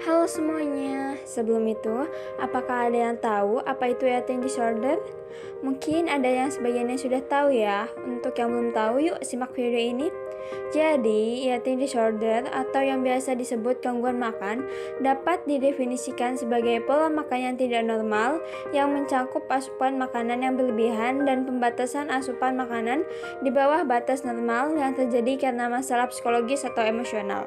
Halo semuanya, sebelum itu, apakah ada yang tahu apa itu eating disorder? Mungkin ada yang sebagiannya sudah tahu ya. Untuk yang belum tahu, yuk simak video ini. Jadi, eating disorder atau yang biasa disebut gangguan makan dapat didefinisikan sebagai pola makan yang tidak normal yang mencakup asupan makanan yang berlebihan dan pembatasan asupan makanan di bawah batas normal yang terjadi karena masalah psikologis atau emosional.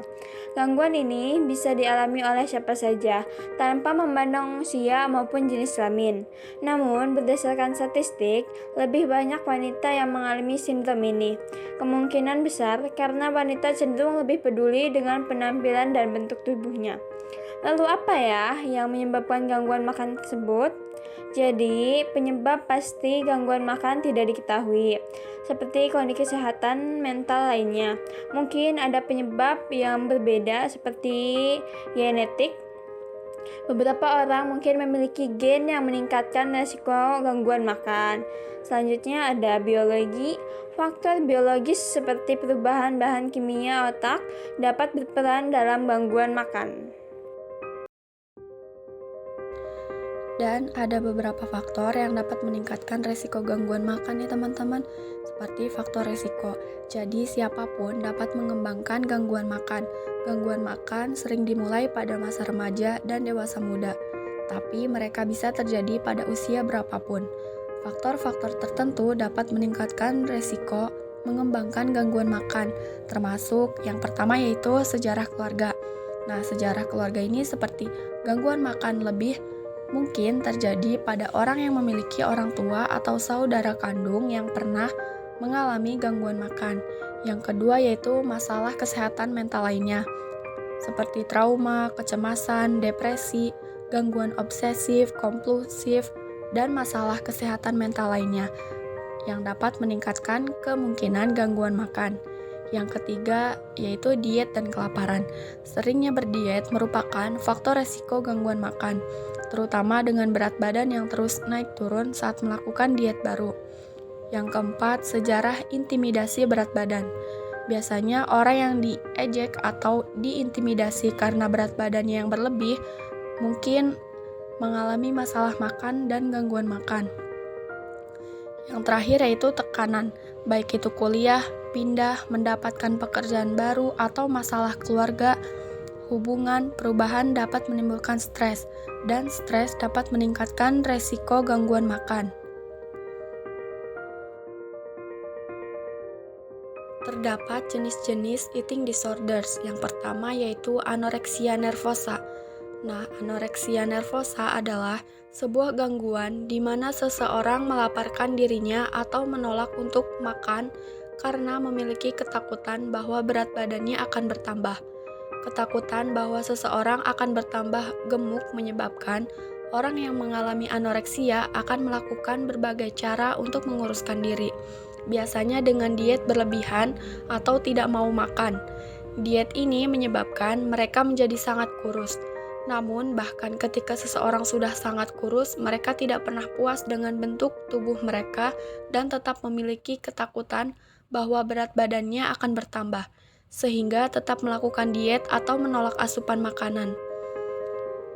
Gangguan ini bisa dialami oleh siapa saja, tanpa memandang usia maupun jenis kelamin. Namun, berdasarkan statistik, lebih banyak wanita yang mengalami simptom ini. Kemungkinan besar karena wanita cenderung lebih peduli dengan penampilan dan bentuk tubuhnya. Lalu apa ya yang menyebabkan gangguan makan tersebut? Jadi, penyebab pasti gangguan makan tidak diketahui, seperti kondisi kesehatan mental lainnya. Mungkin ada penyebab yang berbeda seperti genetik. Beberapa orang mungkin memiliki gen yang meningkatkan risiko gangguan makan. Selanjutnya ada biologi. Faktor biologis seperti perubahan bahan kimia otak dapat berperan dalam gangguan makan. Dan ada beberapa faktor yang dapat meningkatkan resiko gangguan makan ya teman-teman, seperti faktor resiko. Jadi siapapun dapat mengembangkan gangguan makan. Gangguan makan sering dimulai pada masa remaja dan dewasa muda, tapi mereka bisa terjadi pada usia berapapun. Faktor-faktor tertentu dapat meningkatkan resiko mengembangkan gangguan makan, termasuk yang pertama yaitu sejarah keluarga. Nah, sejarah keluarga ini seperti gangguan makan lebih mungkin terjadi pada orang yang memiliki orang tua atau saudara kandung yang pernah mengalami gangguan makan. Yang kedua yaitu masalah kesehatan mental lainnya, seperti trauma, kecemasan, depresi, gangguan obsesif, kompulsif, dan masalah kesehatan mental lainnya yang dapat meningkatkan kemungkinan gangguan makan. Yang ketiga yaitu diet dan kelaparan. Seringnya berdiet merupakan faktor resiko gangguan makan, terutama dengan berat badan yang terus naik turun saat melakukan diet baru. Yang keempat, sejarah intimidasi berat badan. Biasanya orang yang diejek atau diintimidasi karena berat badannya yang berlebih mungkin mengalami masalah makan dan gangguan makan. Yang terakhir yaitu tekanan, baik itu kuliah, pindah, mendapatkan pekerjaan baru, atau masalah keluarga, hubungan, perubahan dapat menimbulkan stres, dan stres dapat meningkatkan resiko gangguan makan. Terdapat jenis-jenis eating disorders. Yang pertama yaitu anoreksia nervosa. Nah, anoreksia nervosa adalah sebuah gangguan di mana seseorang melaparkan dirinya atau menolak untuk makan karena memiliki ketakutan bahwa berat badannya akan bertambah. Ketakutan bahwa seseorang akan bertambah gemuk menyebabkan orang yang mengalami anoreksia akan melakukan berbagai cara untuk menguruskan diri, biasanya dengan diet berlebihan atau tidak mau makan. Diet ini menyebabkan mereka menjadi sangat kurus. Namun, bahkan ketika seseorang sudah sangat kurus, mereka tidak pernah puas dengan bentuk tubuh mereka dan tetap memiliki ketakutan bahwa berat badannya akan bertambah, sehingga tetap melakukan diet atau menolak asupan makanan.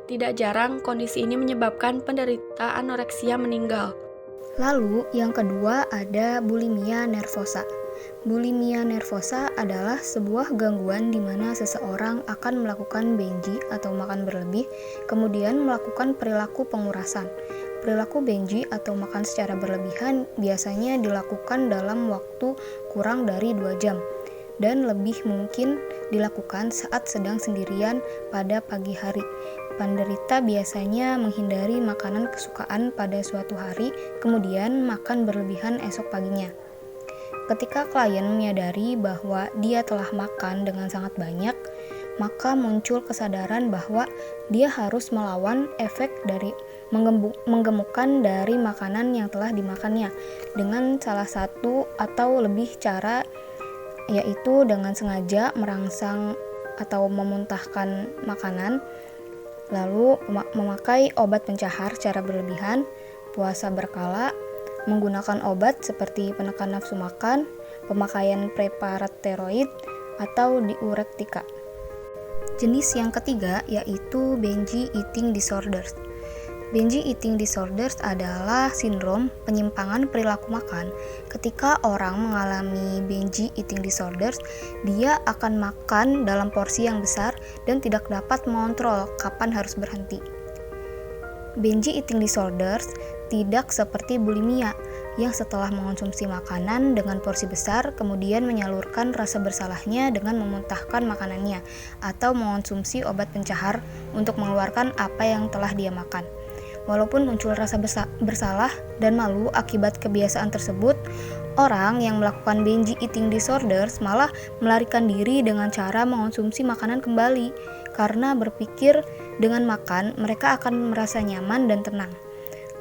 Tidak jarang, kondisi ini menyebabkan penderita anoreksia meninggal. Lalu, yang kedua ada bulimia nervosa. Bulimia nervosa adalah sebuah gangguan di mana seseorang akan melakukan binge atau makan berlebih, kemudian melakukan perilaku pengurasan. Perilaku binge atau makan secara berlebihan biasanya dilakukan dalam waktu kurang dari 2 jam, dan lebih mungkin dilakukan saat sedang sendirian pada pagi hari. Penderita biasanya menghindari makanan kesukaan pada suatu hari, kemudian makan berlebihan esok paginya. Ketika klien menyadari bahwa dia telah makan dengan sangat banyak, maka muncul kesadaran bahwa dia harus melawan efek dari menggemukkan dari makanan yang telah dimakannya dengan salah satu atau lebih cara, yaitu dengan sengaja merangsang atau memuntahkan makanan, lalu memakai obat pencahar secara berlebihan, puasa berkala, menggunakan obat seperti penekan nafsu makan, pemakaian preparat steroid, atau diuretika. Jenis yang ketiga yaitu binge eating disorders. Binge eating disorders adalah sindrom penyimpangan perilaku makan. Ketika orang mengalami binge eating disorders, dia akan makan dalam porsi yang besar dan tidak dapat mengontrol kapan harus berhenti. Binge eating disorders tidak seperti bulimia yang setelah mengonsumsi makanan dengan porsi besar kemudian menyalurkan rasa bersalahnya dengan memuntahkan makanannya atau mengonsumsi obat pencahar untuk mengeluarkan apa yang telah dia makan. Walaupun muncul rasa bersalah dan malu akibat kebiasaan tersebut, orang yang melakukan binge eating disorders malah melarikan diri dengan cara mengonsumsi makanan kembali karena berpikir dengan makan mereka akan merasa nyaman dan tenang.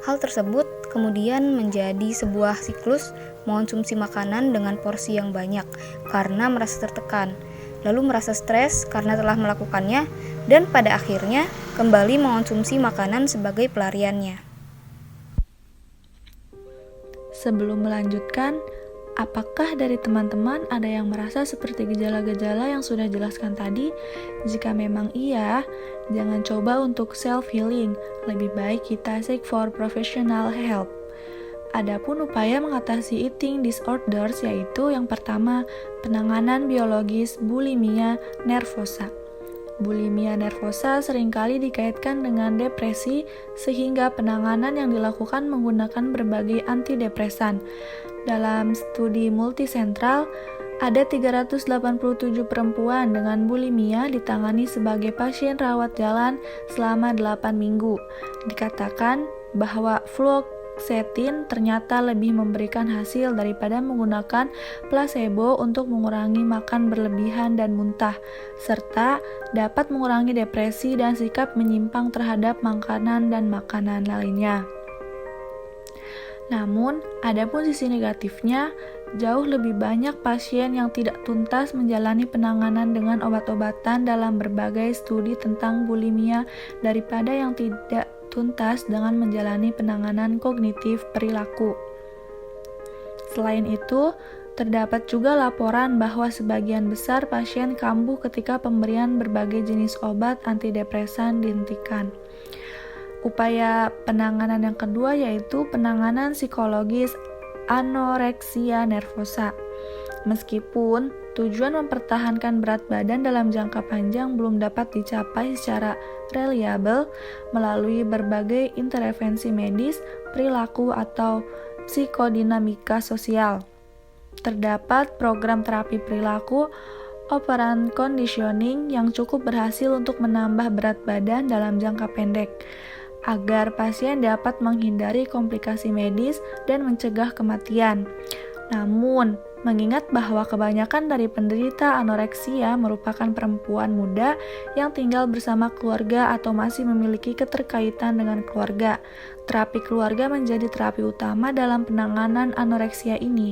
Hal tersebut kemudian menjadi sebuah siklus mengonsumsi makanan dengan porsi yang banyak karena merasa tertekan, lalu merasa stres karena telah melakukannya, dan pada akhirnya kembali mengonsumsi makanan sebagai pelariannya. Sebelum melanjutkan, apakah dari teman-teman ada yang merasa seperti gejala-gejala yang sudah jelaskan tadi? Jika memang iya, jangan coba untuk self-healing. Lebih baik kita seek for professional help. Adapun upaya mengatasi eating disorders yaitu yang pertama, penanganan biologis bulimia nervosa. Bulimia nervosa seringkali dikaitkan dengan depresi sehingga penanganan yang dilakukan menggunakan berbagai antidepresan. Dalam studi multisentral, ada 387 perempuan dengan bulimia ditangani sebagai pasien rawat jalan selama 8 minggu. Dikatakan bahwa fluoxetine ternyata lebih memberikan hasil daripada menggunakan placebo untuk mengurangi makan berlebihan dan muntah, serta dapat mengurangi depresi dan sikap menyimpang terhadap makanan dan makanan lainnya. Namun, adapun sisi negatifnya, jauh lebih banyak pasien yang tidak tuntas menjalani penanganan dengan obat-obatan dalam berbagai studi tentang bulimia daripada yang tidak tuntas dengan menjalani penanganan kognitif perilaku. Selain itu, terdapat juga laporan bahwa sebagian besar pasien kambuh ketika pemberian berbagai jenis obat antidepresan dihentikan. Upaya penanganan yang kedua yaitu penanganan psikologis anoreksia nervosa. Meskipun tujuan mempertahankan berat badan dalam jangka panjang belum dapat dicapai secara reliabel melalui berbagai intervensi medis, perilaku, atau psikodinamika sosial. Terdapat program terapi perilaku operant conditioning yang cukup berhasil untuk menambah berat badan dalam jangka pendek, agar pasien dapat menghindari komplikasi medis dan mencegah kematian. Namun, mengingat bahwa kebanyakan dari penderita anoreksia merupakan perempuan muda yang tinggal bersama keluarga atau masih memiliki keterkaitan dengan keluarga, terapi keluarga menjadi terapi utama dalam penanganan anoreksia ini.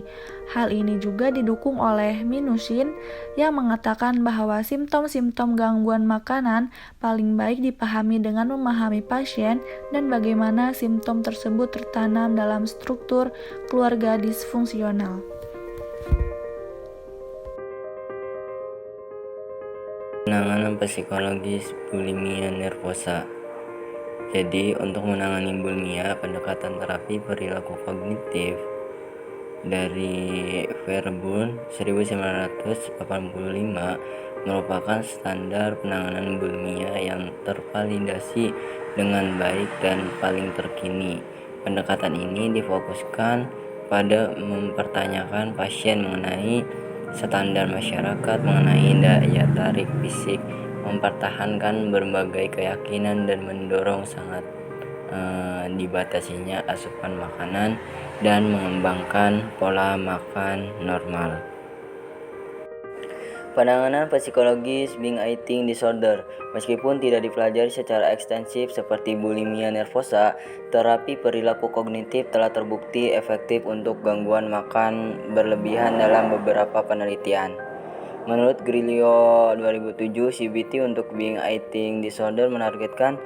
Hal ini juga didukung oleh Minuchin yang mengatakan bahwa simptom-simptom gangguan makanan paling baik dipahami dengan memahami pasien dan bagaimana simptom tersebut tertanam dalam struktur keluarga disfungsional. Penanganan psikologis bulimia nervosa. Jadi, untuk menangani bulimia, pendekatan terapi perilaku kognitif dari Verboom 1985 merupakan standar penanganan bulimia yang tervalidasi dengan baik dan paling terkini. Pendekatan ini difokuskan pada mempertanyakan pasien mengenai standar masyarakat mengenai daya tarik fisik, mempertahankan berbagai keyakinan dan mendorong sangat dibatasinya asupan makanan dan mengembangkan pola makan normal. Penanganan psikologis binge eating disorder. Meskipun tidak dipelajari secara ekstensif seperti bulimia nervosa, terapi perilaku kognitif telah terbukti efektif untuk gangguan makan berlebihan dalam beberapa penelitian. Menurut Grillo 2007, CBT untuk binge eating disorder menargetkan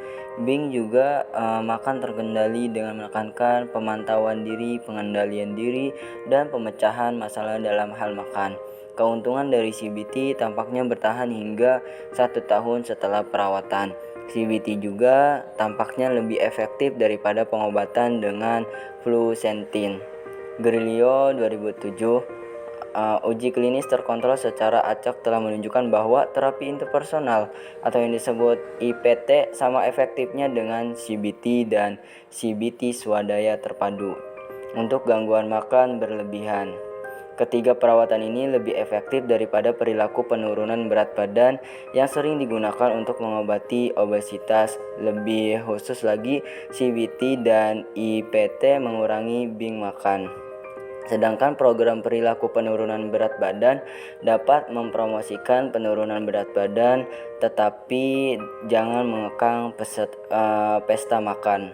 binge juga makan terkendali dengan menekankan pemantauan diri, pengendalian diri, dan pemecahan masalah dalam hal makan. Keuntungan dari CBT tampaknya bertahan hingga 1 tahun setelah perawatan. CBT juga tampaknya lebih efektif daripada pengobatan dengan fluoxetine. Grillo 2007, uji klinis terkontrol secara acak telah menunjukkan bahwa terapi interpersonal atau yang disebut IPT sama efektifnya dengan CBT dan CBT swadaya terpadu untuk gangguan makan berlebihan. Ketiga perawatan ini lebih efektif daripada perilaku penurunan berat badan yang sering digunakan untuk mengobati obesitas. Lebih khusus lagi, CBT dan IPT mengurangi binge makan. Sedangkan program perilaku penurunan berat badan dapat mempromosikan penurunan berat badan, tetapi jangan mengekang pesta makan.